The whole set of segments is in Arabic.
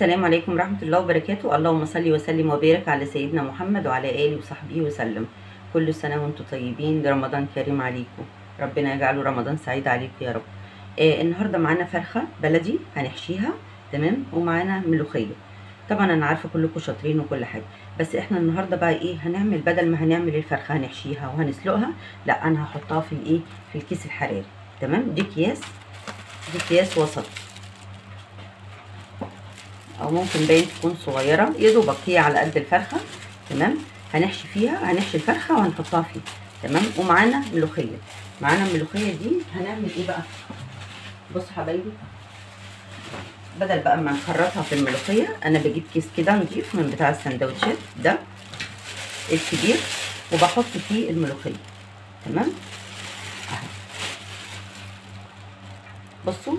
السلام عليكم ورحمة الله وبركاته. اللهم صل وسلم وبارك على سيدنا محمد وعلى آله وصحبه وسلم. كل سنة وانتم طيبين، ده رمضان كريم عليكم، ربنا يجعله رمضان سعيد عليكم يا رب. النهاردة معانا فرخة بلدي هنحشيها، تمام، ومعانا ملوخية. طبعا انا عارفة كلكم شاطرين وكل حاجة، بس احنا النهاردة بقى ايه هنعمل؟ بدل ما هنعمل الفرخة هنحشيها وهنسلقها، لا انا هحطها في الايه، في الكيس الحراري. تمام، دي اكياس وسط، او ممكن باين تكون صغيره يا دوبك، هي على قد الفرخه. تمام، هنحشي فيها، هنحشي الفرخه وهنحطها فيها. تمام، ومعانا ملوخيه. معانا الملوخيه دي هنعمل ايه بقى؟ بصوا حبايبي، بدل بقى ما نخرطها في الملوخيه، انا بجيب كيس كده نضيف من بتاع السندوتشات ده الكبير، وبحط فيه الملوخيه. تمام اهو، بصوا،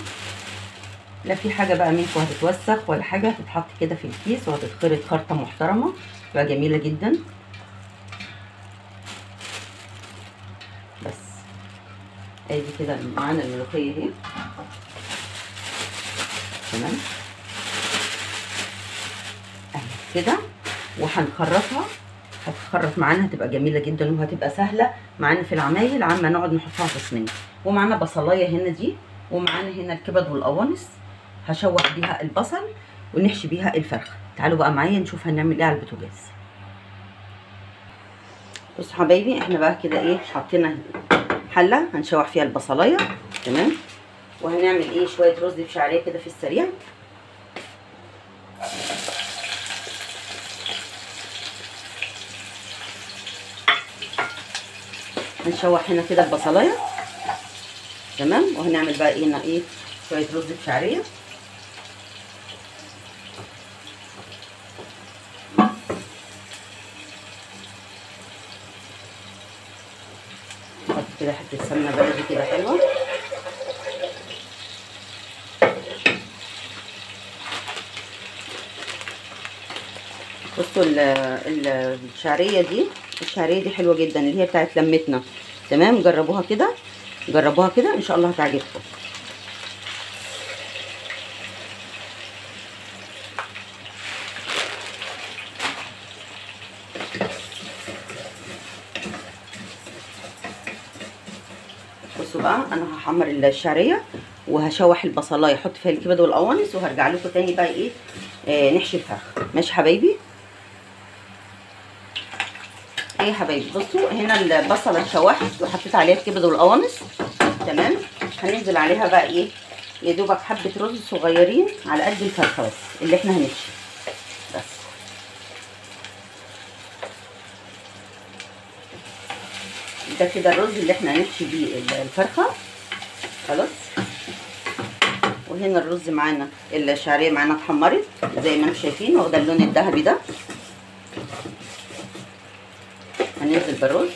لا في حاجه بقى منكم هتتوسخ ولا حاجه، هتتحط كده في الكيس وهتتخرط خرطه محترمه، تبقى جميله جدا. بس ادي كده معانا الملوخيه اهي. تمام اهي كده، وهنخرطها، هتخرط معانا، هتبقى جميله جدا وهتبقى سهله معانا في العمايل، عما نقعد نحطها في صينيه. ومعانا بصلايه هنا دي، ومعانا هنا الكبد والقوانص، هشوح بيها البصل ونحشي بيها الفرخه. تعالوا بقى معايا نشوف هنعمل ايه على البوتاجاز. بصوا حبايبي، احنا بقى كده ايه، حطينا حله هنشوح فيها البصلايه. تمام، وهنعمل ايه، شويه رز بشعريه كده في السريع. هنشوح هنا كده البصلايه. تمام، وهنعمل بقى هنا ايه، شويه رز بشعريه. نحط كده حته سمنه بلدي كده حلوه. بصوا الشعريه دي حلوه جدا، اللي هي بتاعت لمتنا. تمام، جربوها كده، جربوها كده ان شاء الله هتعجبكم. بصوا بقى، انا هحمر الشعريه وهشوح البصلايه، احط فيها الكبد والقوانص، وهرجع لكم تاني بقى ايه، نحشي الفرخ. ماشي حبايبي؟ ايه يا حبايبي، بصوا هنا البصله اتشوحت وحطيت عليها الكبد والقوانص. تمام، هننزل عليها بقى ايه، يا دوبك حبه رز صغيرين على قد الفرخه بس اللي احنا هنحشي. بس ده كده الرز اللي احنا هنحشي بيه الفرخه. خلاص، وهنا الرز معانا، الشعريه معانا اتحمرت زي ما انتم شايفين، واخده اللون الذهبي ده. هننزل بالرز.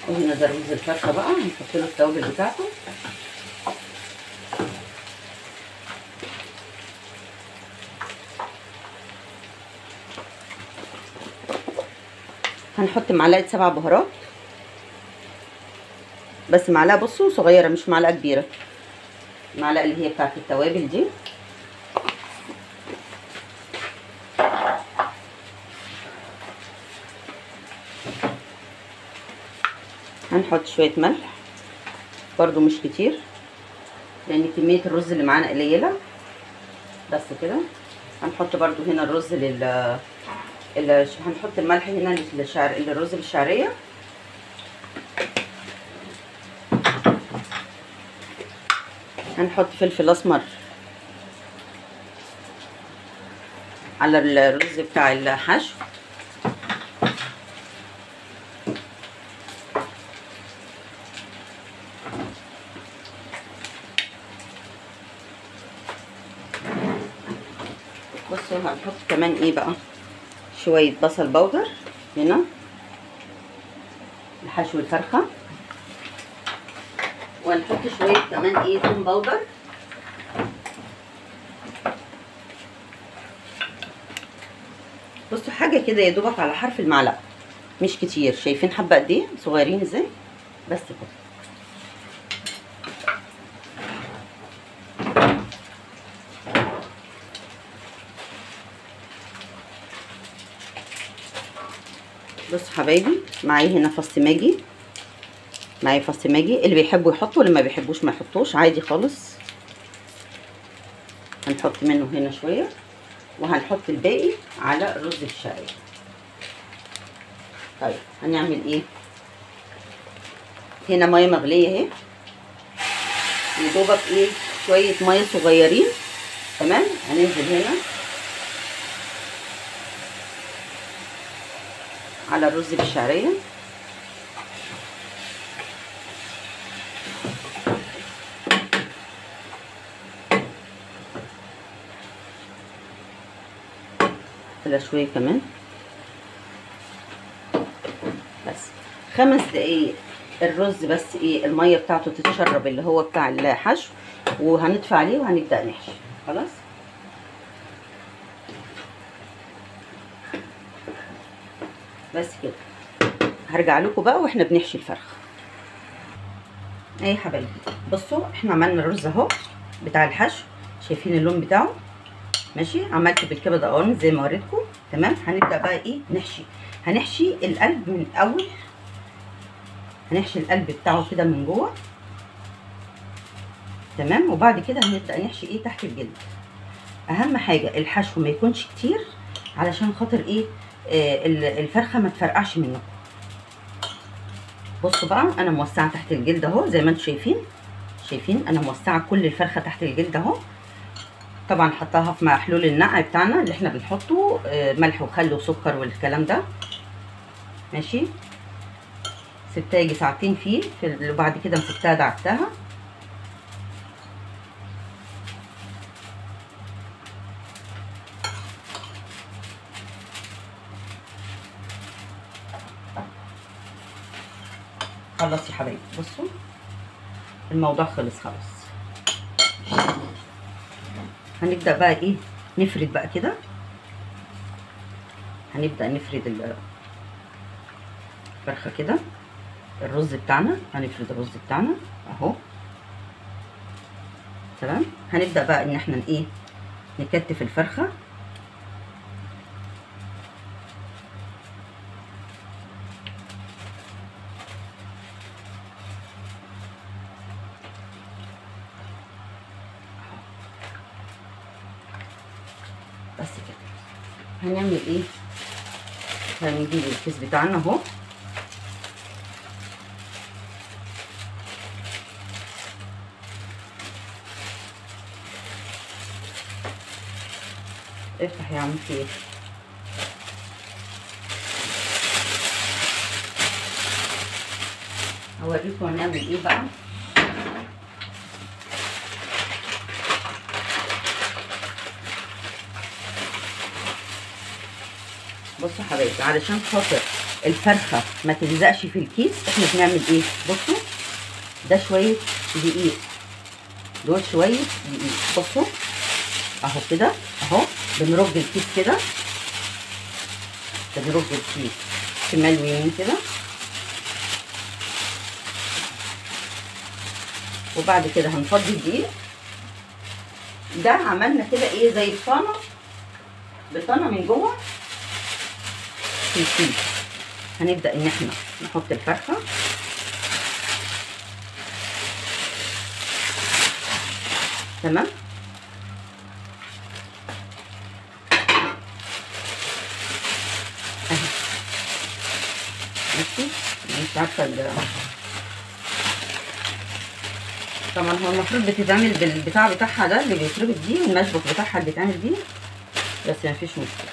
وهنا ده رز الفرخه بقى، هنحط له التوابل بتاعته. هنحط معلقه 7 بهارات، بس معلقه بصوا صغيره مش معلقه كبيره، المعلقه اللي هي بتاعت التوابل دي. هنحط شويه ملح برضو مش كتير، لان كميه الرز اللي معانا قليله. بس كده. هنحط برضو هنا الرز هنحط الملح هنا للرز بالشعريه. هنحط فلفل اسمر على الرز بتاع الحشو. بصوا هنحط كمان ايه بقى، شويه بصل بودر هنا لحشو الفرخه، وهنحط شويه كمان ايه توم باودر. بصوا حاجه كده يا دوبك على حرف المعلقه، مش كتير. شايفين حبه قد ايه صغيرين ازاي؟ بس كده. بصوا حبايبي، معايا هنا فص ماجي، معايا فص ماجي. اللي بيحبوا يحطوا، اللي ما بيحبوش ما يحطوش، عادي خالص. هنحط منه هنا شويه، وهنحط الباقي على الرز بالشعريه. طيب هنعمل ايه؟ هنا ميه مغليه اهي، يا دوبك ايه شويه ميه صغيرين. تمام. هننزل هنا على الرز بالشعريه. كده شويه كمان، بس 5 دقايق الرز، بس ايه الميه بتاعته تتشرب اللي هو بتاع الحشو، وهنطفي عليه وهنبدا نحشي. خلاص. بس كده. هرجع لكم بقى واحنا بنحشي الفرخه. ايه يا حبايبي، بصوا احنا عملنا الرز اهو بتاع الحشو، شايفين اللون بتاعه؟ ماشي. عملت بالكبد قوانص زي ما وريتكم. تمام. هنبدا بقى ايه نحشي. هنحشي القلب من الاول، هنحشي القلب بتاعه كده من جوه. تمام. وبعد كده هنبدا نحشي ايه تحت الجلد. اهم حاجه الحشو ما يكونش كتير، علشان خاطر ايه الفرخه ما تفرقعش منكم. بصوا بقى، انا موسعه تحت الجلد اهو زي ما انتم شايفين. شايفين انا موسعه كل الفرخه تحت الجلد اهو. طبعا حطاها في محلول النقع بتاعنا اللي احنا بنحطه ملح وخل وسكر والكلام ده. ماشي. سبتها يجي ساعتين فيه، وبعد كده مسكتها دعكتها. خلاص يا حبايبي، بصوا الموضوع خلص خلاص. هنبدأ بقى ايه نفرد بقى كده. هنبدأ نفرد الفرخة كده. الرز بتاعنا هنفرد الرز بتاعنا اهو. تمام. هنبدأ بقى ان احنا ايه نكتف الفرخة. بس كده. هنعمل ايه؟ هنجيب الكيس بتاعنا اهو، افتح يا عم في ايه. هوريكم هنعمل ايه بقى. بصوا حبايبي، علشان خاطر الفرخه ما تلزقش في الكيس، احنا بنعمل ايه؟ بصوا ده شويه دقيق، دول شويه دقيق. بصوا اهو كده اهو، بنرج الكيس كده، بنرج الكيس شمال ويمين كده. وبعد كده هنفضي الدقيق ده. عملنا كده ايه زي بطانه من جوه في الكيس. هنبدأ ان احنا نحط الفرخة. تمام. اهي ماشي. مش عارفة طبعا هو المفروض بتتعمل بالبتاع بتاعها ده اللي بيتربط دي، المشبك بتاعها اللي بيتعمل بيه، بس مفيش مشكلة.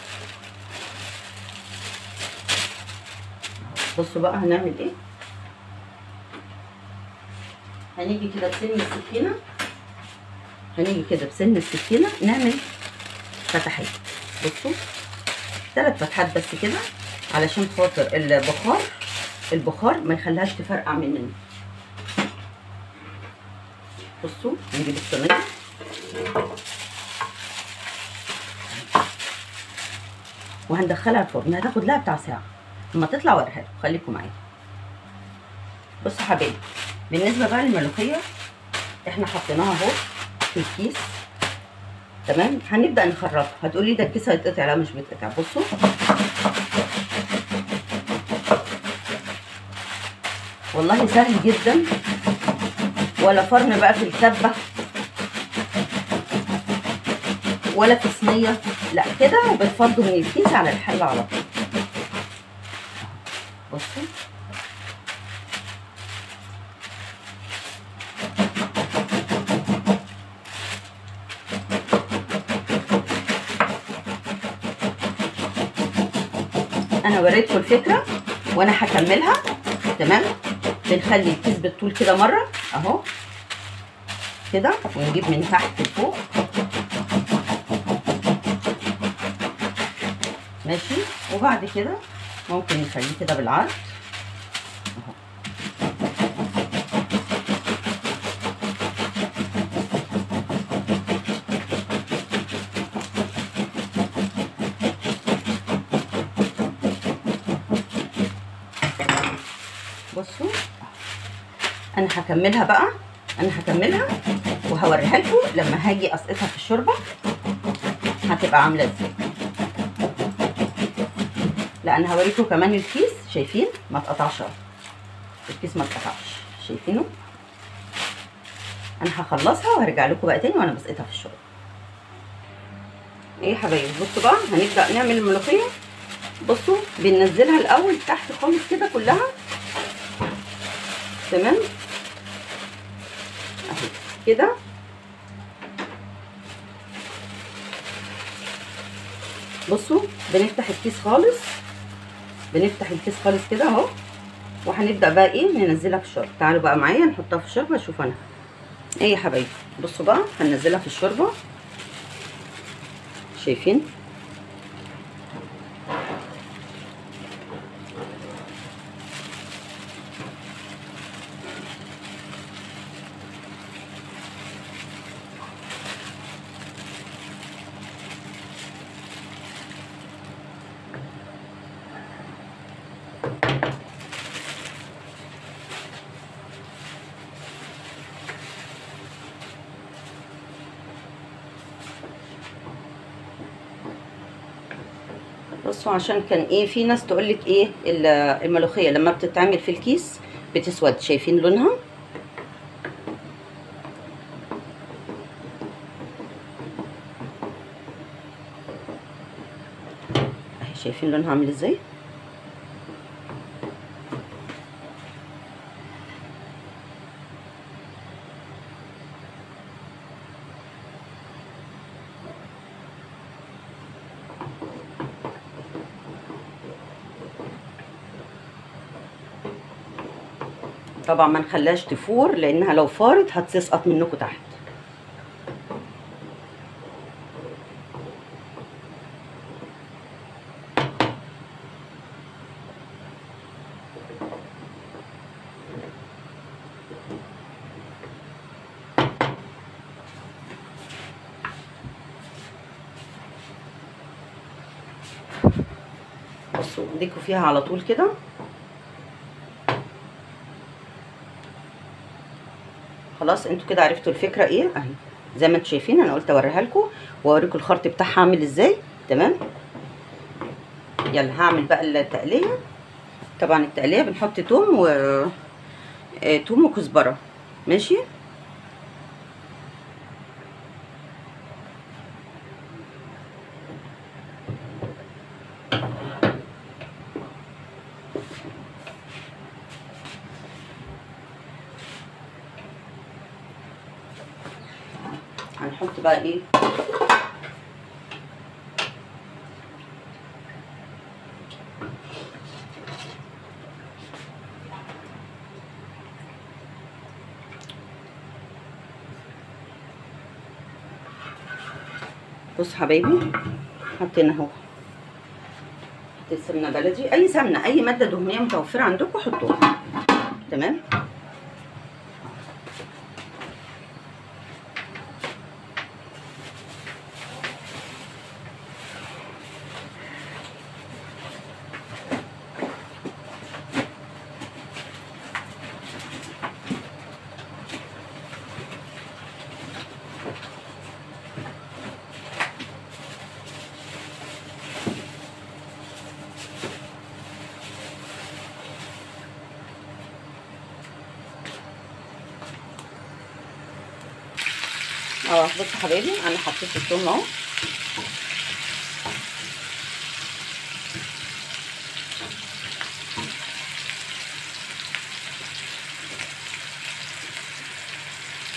بصوا بقى هنعمل ايه. هنيجي كده بسن السكينة نعمل فتحات. بصوا 3 فتحات بس كده، علشان خاطر البخار ما يخليهاش تفرقع مننا. بصوا نجيب الصينيه وهندخلها الفرن، هتاخد لها بتاع ساعه. لما تطلع اوريها لكم، خليكم معايا. بصوا حبايبي، بالنسبه بقى للملوخيه احنا حطيناها اهو في الكيس، تمام. هنبدا نخرطها. هتقولي ده الكيس هيتقطع، لا مش بيتقطع. بصوا والله سهل جدا، ولا فرن بقى في الكبه ولا في صينيه، لا كده وبتفضوا من الكيس على الحله على طول. بصوا انا وريتكم الفكره وانا هكملها، تمام. بنخلي الكيس بالطول كده مره اهو كده، ونجيب من تحت لفوق، ماشي. وبعد كده ممكن نخليه كده بالعرض اهو. بصوا انا هكملها بقى، وهوريها لكم لما هاجي اسقطها في الشوربه هتبقى عامله ازاي. لا انا هوريكم كمان الكيس، شايفين ما اتقطعش اهو، الكيس ما اتقطعش، شايفينه. انا هخلصها وهرجع لكم بقى تاني وانا بسقطها في الشوربه. ايه يا حبايبي، بصوا بقى هنبدا نعمل الملوخيه. بصوا بننزلها الاول تحت خالص كده كلها، تمام اهي كده. بصوا بنفتح الكيس خالص، كده اهو، وهنبدا بقى ايه ننزلها في الشوربه. تعالوا بقى معايا نحطها في الشوربه. شوفوا انا ايه يا حبايبي، بصوا بقى هننزلها في الشوربه، شايفين. بصوا عشان كان ايه في ناس تقولك ايه الملوخيه لما بتتعمل في الكيس بتسود، شايفين لونها اهي، شايفين لونها عامل ازاي. طبعا ما نخليهاش تفور، لانها لو فارت هتسقط منكم تحت. بصوا اديكوا فيها على طول كده. خلاص انتوا كده عرفتوا الفكره ايه اهي، زي ما انتوا شايفين. انا قلت اوريها لكم واوريكم الخرط بتاعها عامل ازاي، تمام. يلا هعمل بقى التقليه. طبعا التقليه بنحط توم وكزبره، ماشي. هنحط بقى ايه بصوا حبايبي، حطينا اهو سمنه بلدي، اي سمنه، اي ماده دهنيه متوفره عندكم حطوها. تمام. بصوا حبايبي انا حطيت الثوم اهو.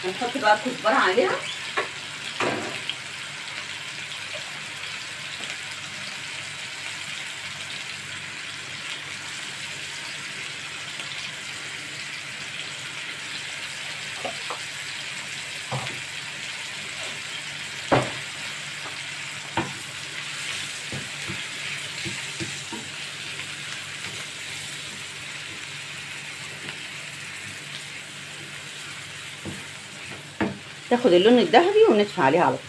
هنحط بقى الكزبره عليها. تاخد اللون الذهبي ونطفي عليها على طول.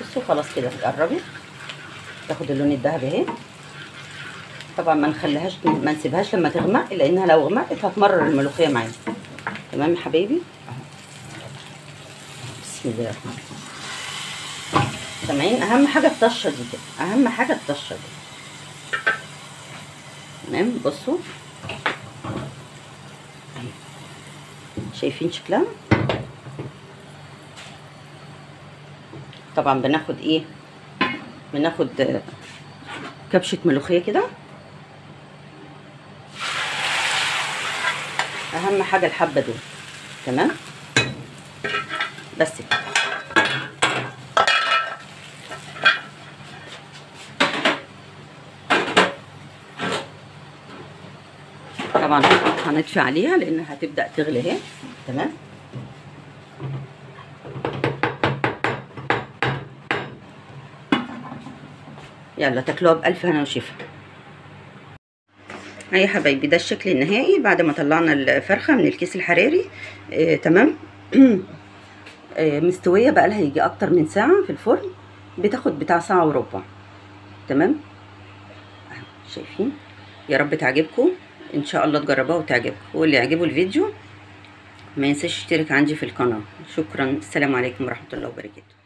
بصوا خلاص كده قربت تاخد اللون الذهبي اهي. طبعا ما نسيبهاش لما تغمق، لانها لو غمقت هتمرر الملوخيه معانا. تمام يا حبايبي. بسم الله الرحمن الرحيم. سامعين؟ اهم حاجه الطشه دي كده، اهم حاجه الطشه دي. تمام. بصوا شايفين شكلها؟ طبعا بناخد ايه، بناخد كبشه ملوخيه كده. اهم حاجه الحبه دول. تمام. بس كده. طبعا هنطفي عليها لانها هتبدا تغلي اهي. تمام. يلا تاكلوها بألف هنا وشفا. يا حبايبي ده الشكل النهائي بعد ما طلعنا الفرخه من الكيس الحراري. تمام. مستويه بقى لها يجي اكتر من ساعه في الفرن، بتاخد بتاع ساعه وربع. تمام. شايفين؟ يا رب تعجبكم ان شاء الله، تجربوها وتعجبكم، واللي يعجبه الفيديو ما ينساش يشترك عندي في القناه. شكرا. السلام عليكم ورحمه الله وبركاته.